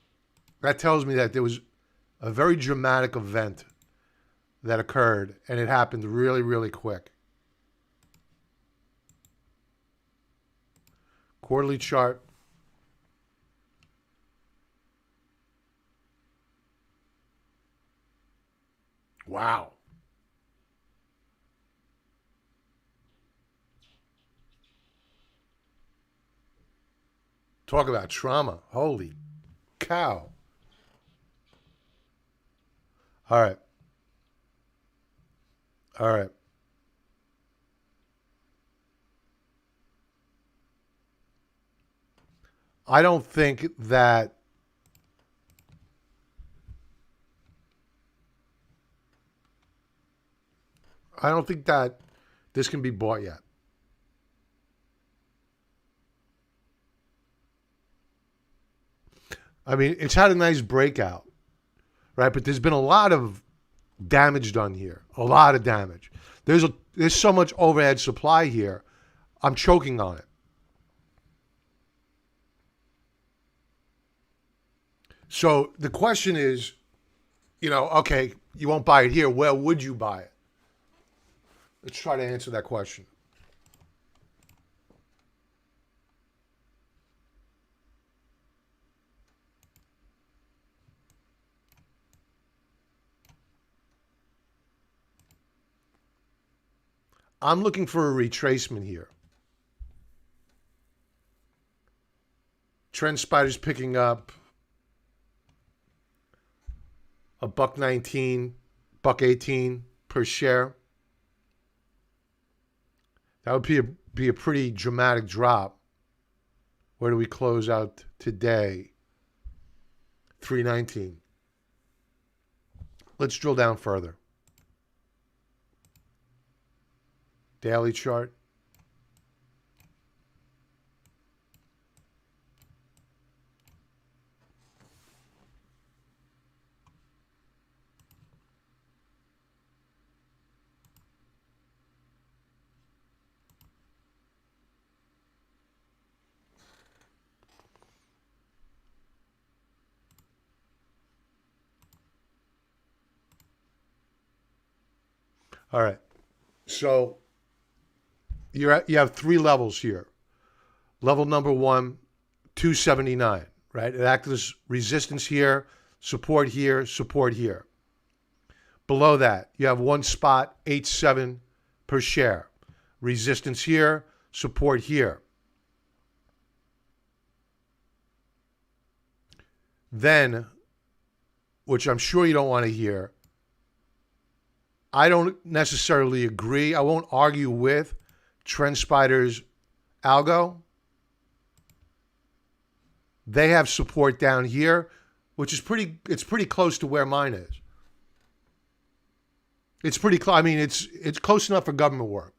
Speaker 1: That tells me that there was a very dramatic event that occurred, and it happened really, really quick. Quarterly chart. Wow. Talk about trauma. Holy cow. All right. I don't think that this can be bought yet. I mean, it's had a nice breakout, right? But there's been a lot of damage done here. A lot of damage. There's so much overhead supply here. I'm choking on it. So the question is, okay, you won't buy it here. Where would you buy it? Let's try to answer that question. I'm looking for a retracement here. TrendSpider's picking up a $1.19, $1.18 per share. That would be a pretty dramatic drop. Where do we close out today? 319. Let's drill down further. Daily chart. All right. So you have three levels here. Level number one, 279, right? It acts as resistance here, support here, support here. Below that, you have one spot, 87 per share. Resistance here, support here. Then, which I'm sure you don't want to hear, I don't necessarily agree. I won't argue with TrendSpider's algo. They have support down here, which is it's pretty close to where mine is. It's pretty close. I mean, it's close enough for government work.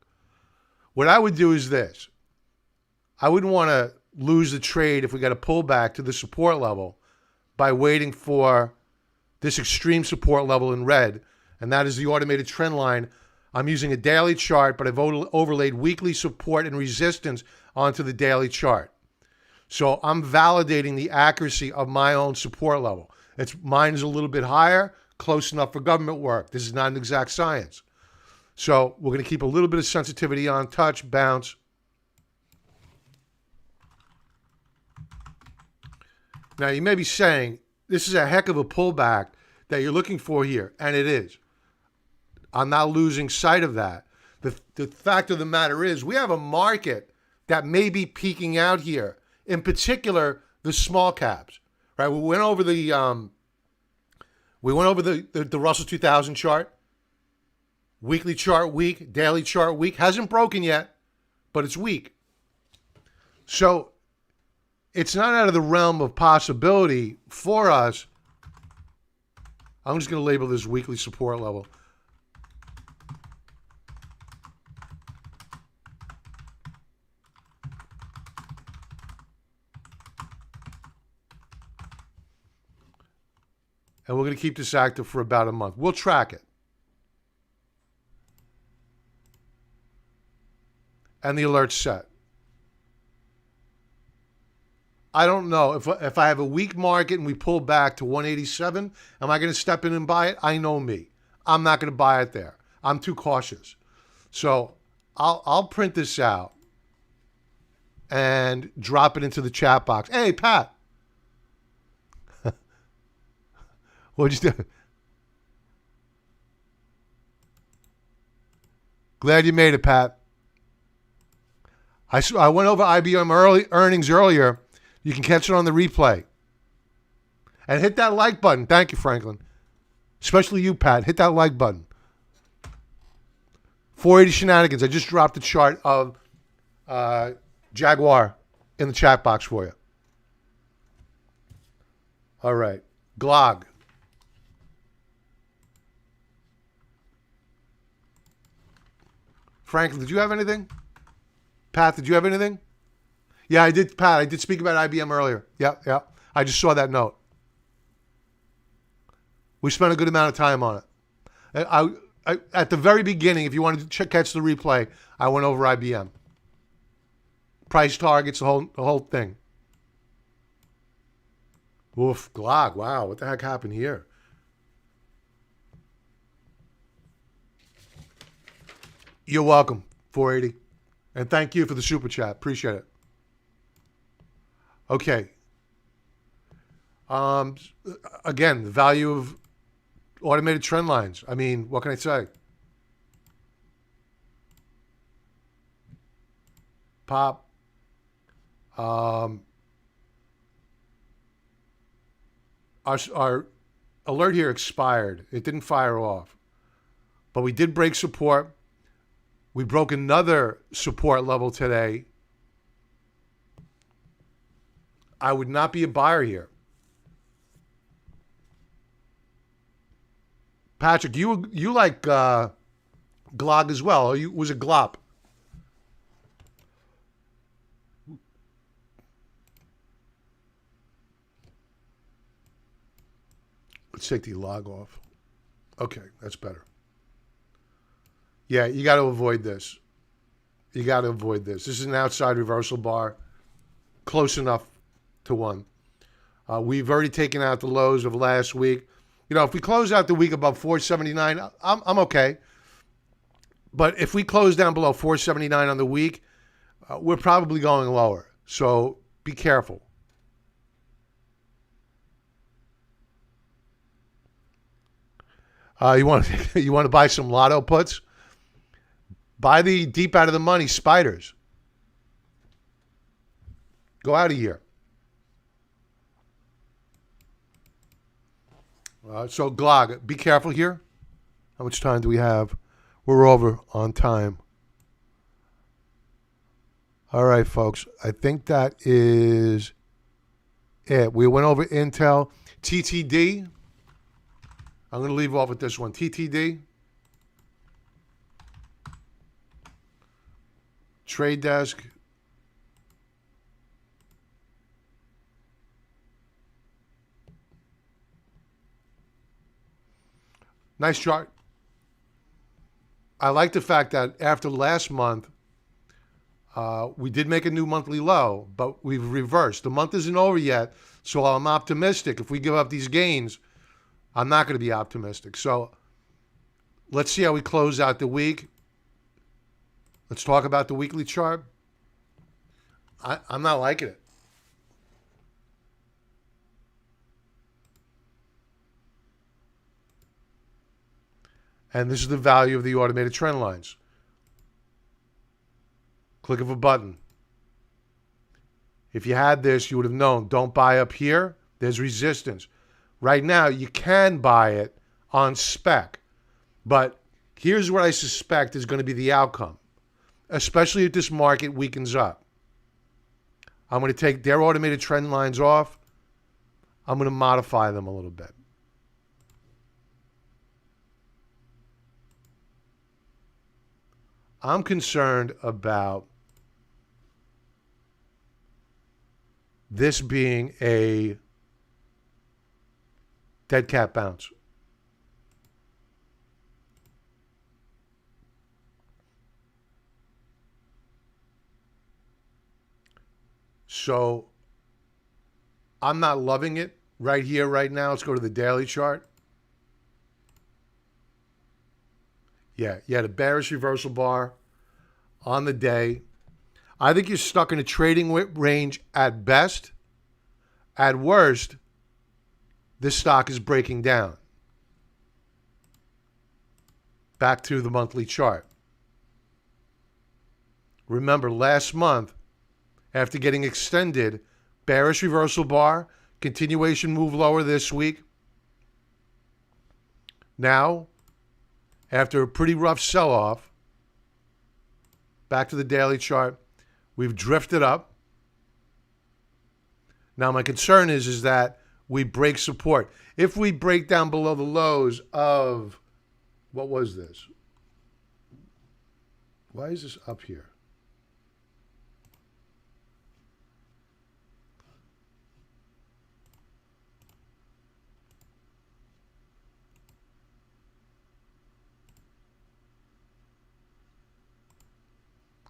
Speaker 1: What I would do is this. I wouldn't want to lose the trade if we got a pullback to the support level by waiting for this extreme support level in red, and that is the automated trend line. I'm using a daily chart, but I've overlaid weekly support and resistance onto the daily chart. So I'm validating the accuracy of my own support level. Mine is a little bit higher, close enough for government work. This is not an exact science. So we're going to keep a little bit of sensitivity on, touch, bounce. Now you may be saying, this is a heck of a pullback that you're looking for here, and it is. I'm not losing sight of that. The fact of the matter is we have a market that may be peaking out here, in particular the small caps. Right? We went over the Russell 2000 chart. Weekly chart weak, daily chart weak. Hasn't broken yet, but it's weak. So it's not out of the realm of possibility for us. I'm just going to label this weekly support level. And we're going to keep this active for about a month. We'll track it. And the alert's set. I don't know. If I have a weak market and we pull back to 187, am I going to step in and buy it? I know me. I'm not going to buy it there. I'm too cautious. So I'll print this out and drop it into the chat box. Hey, Pat. What'd you do? Glad you made it, Pat. I went over IBM earnings earlier. You can catch it on the replay. And hit that like button. Thank you, Franklin. Especially you, Pat. Hit that like button. 480 Shenanigans. I just dropped the chart of Jaguar in the chat box for you. All right. Glog. Franklin, did you have anything? Pat, did you have anything? Yeah, I did, Pat. I did speak about IBM earlier. Yeah. I just saw that note. We spent a good amount of time on it. I at the very beginning, if you wanted to catch the replay, I went over IBM. Price targets, the whole thing. Oof, Glock. Wow, what the heck happened here? You're welcome, 480. And thank you for the super chat. Appreciate it. Okay. Um, Again, the value of automated trend lines. I mean, what can I say? Pop. Um, our alert here expired. It didn't fire off. But we did break support. We broke another support level today. I would not be a buyer here. Patrick, you like Glog as well. Or was it Glop? Let's take the log off. Okay, that's better. Yeah, you got to avoid this. You got to avoid this. This is an outside reversal bar, close enough to one. We've already taken out the lows of last week. You know, if we close out the week above 479, I'm okay. But if we close down below 479 on the week, we're probably going lower. So be careful. You want to buy some lotto puts? Buy the deep out of the money spiders. Go out of here. So Glog, be careful here. How much time do we have? We're over on time. All right, folks. I think that is it. We went over Intel. TTD. I'm going to leave off with this one. TTD. Trade Desk. Nice chart. I like the fact that after last month, we did make a new monthly low, but we've reversed. The month isn't over yet, so I'm optimistic. If we give up these gains, I'm not going to be optimistic. So let's see how we close out the week. Let's talk about the weekly chart. I'm not liking it. And this is the value of the automated trend lines. Click of a button. If you had this, you would have known, don't buy up here. There's resistance. Right now, you can buy it on spec. But here's what I suspect is going to be the outcome, especially if this market weakens up. I'm going to take their automated trend lines off. I'm going to modify them a little bit. I'm concerned about this being a dead cat bounce. So I'm not loving it right here, right now. Let's go to the daily chart. Yeah, you had a bearish reversal bar on the day. I think you're stuck in a trading range at best. At worst, this stock is breaking down. Back to the monthly chart. Remember, last month, after getting extended, bearish reversal bar, continuation move lower this week. Now, after a pretty rough sell-off, back to the daily chart, we've drifted up. Now, my concern is that we break support. If we break down below the lows of, what was this? Why is this up here?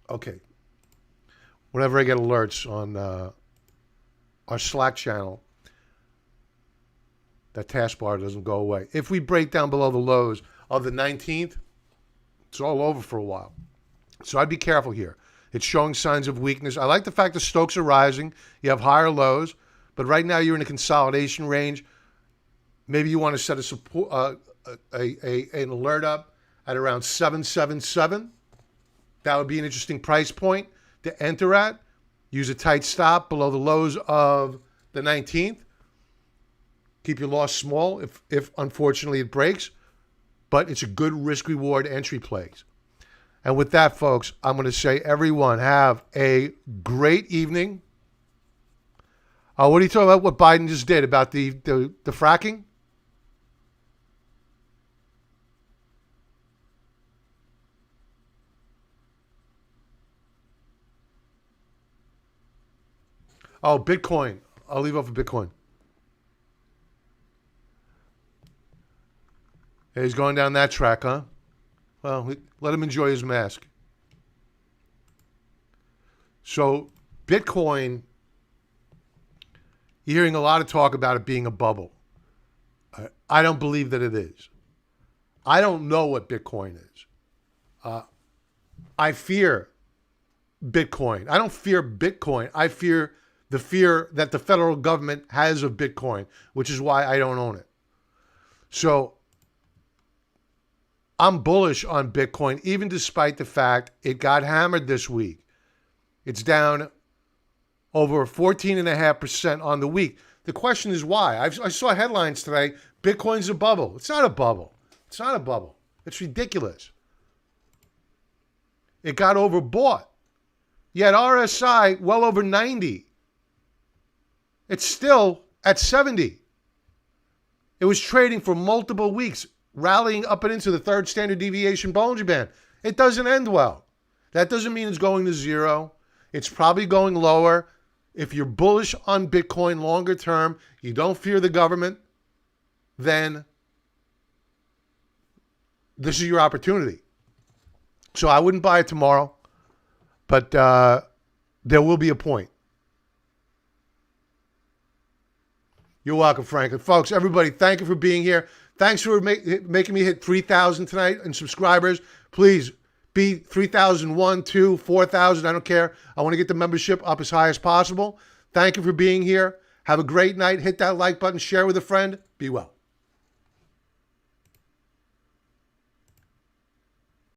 Speaker 1: Okay. Whenever I get alerts on our Slack channel, that taskbar doesn't go away. If we break down below the lows of the 19th, it's all over for a while. So I'd be careful here. It's showing signs of weakness. I like the fact the Stokes are rising. You have higher lows, but right now you're in a consolidation range. Maybe you want to set a support, an alert up at around 777. That would be an interesting price point to enter at. Use a tight stop below the lows of the 19th. Keep your loss small if unfortunately it breaks, but it's a good risk-reward entry place. And with that, folks, I'm going to say everyone have a great evening. What are you talking about? What Biden just did about the fracking? Oh, Bitcoin. I'll leave off of Bitcoin. He's going down that track, huh? Well, let him enjoy his mask. So, Bitcoin, you're hearing a lot of talk about it being a bubble. I don't believe that it is. I don't know what Bitcoin is. I fear Bitcoin. I don't fear Bitcoin. I fear the fear that the federal government has of Bitcoin, which is why I don't own it. So I'm bullish on Bitcoin, even despite the fact it got hammered this week. It's down over 14.5% on the week. The question is why? I saw headlines today, Bitcoin's a bubble. It's not a bubble. It's not a bubble. It's ridiculous. It got overbought. Yet RSI well over 90. It's still at 70. It was trading for multiple weeks, rallying up and into the third standard deviation Bollinger Band. It doesn't end well. That doesn't mean it's going to zero. It's probably going lower. If you're bullish on Bitcoin longer term, you don't fear the government, then this is your opportunity. So I wouldn't buy it tomorrow, but there will be a point. You're welcome, Franklin. Folks, everybody, thank you for being here. Thanks for making me hit 3,000 tonight in subscribers. Please be 3,001, 2, 4,000. I don't care. I want to get the membership up as high as possible. Thank you for being here. Have a great night. Hit that like button. Share with a friend. Be well.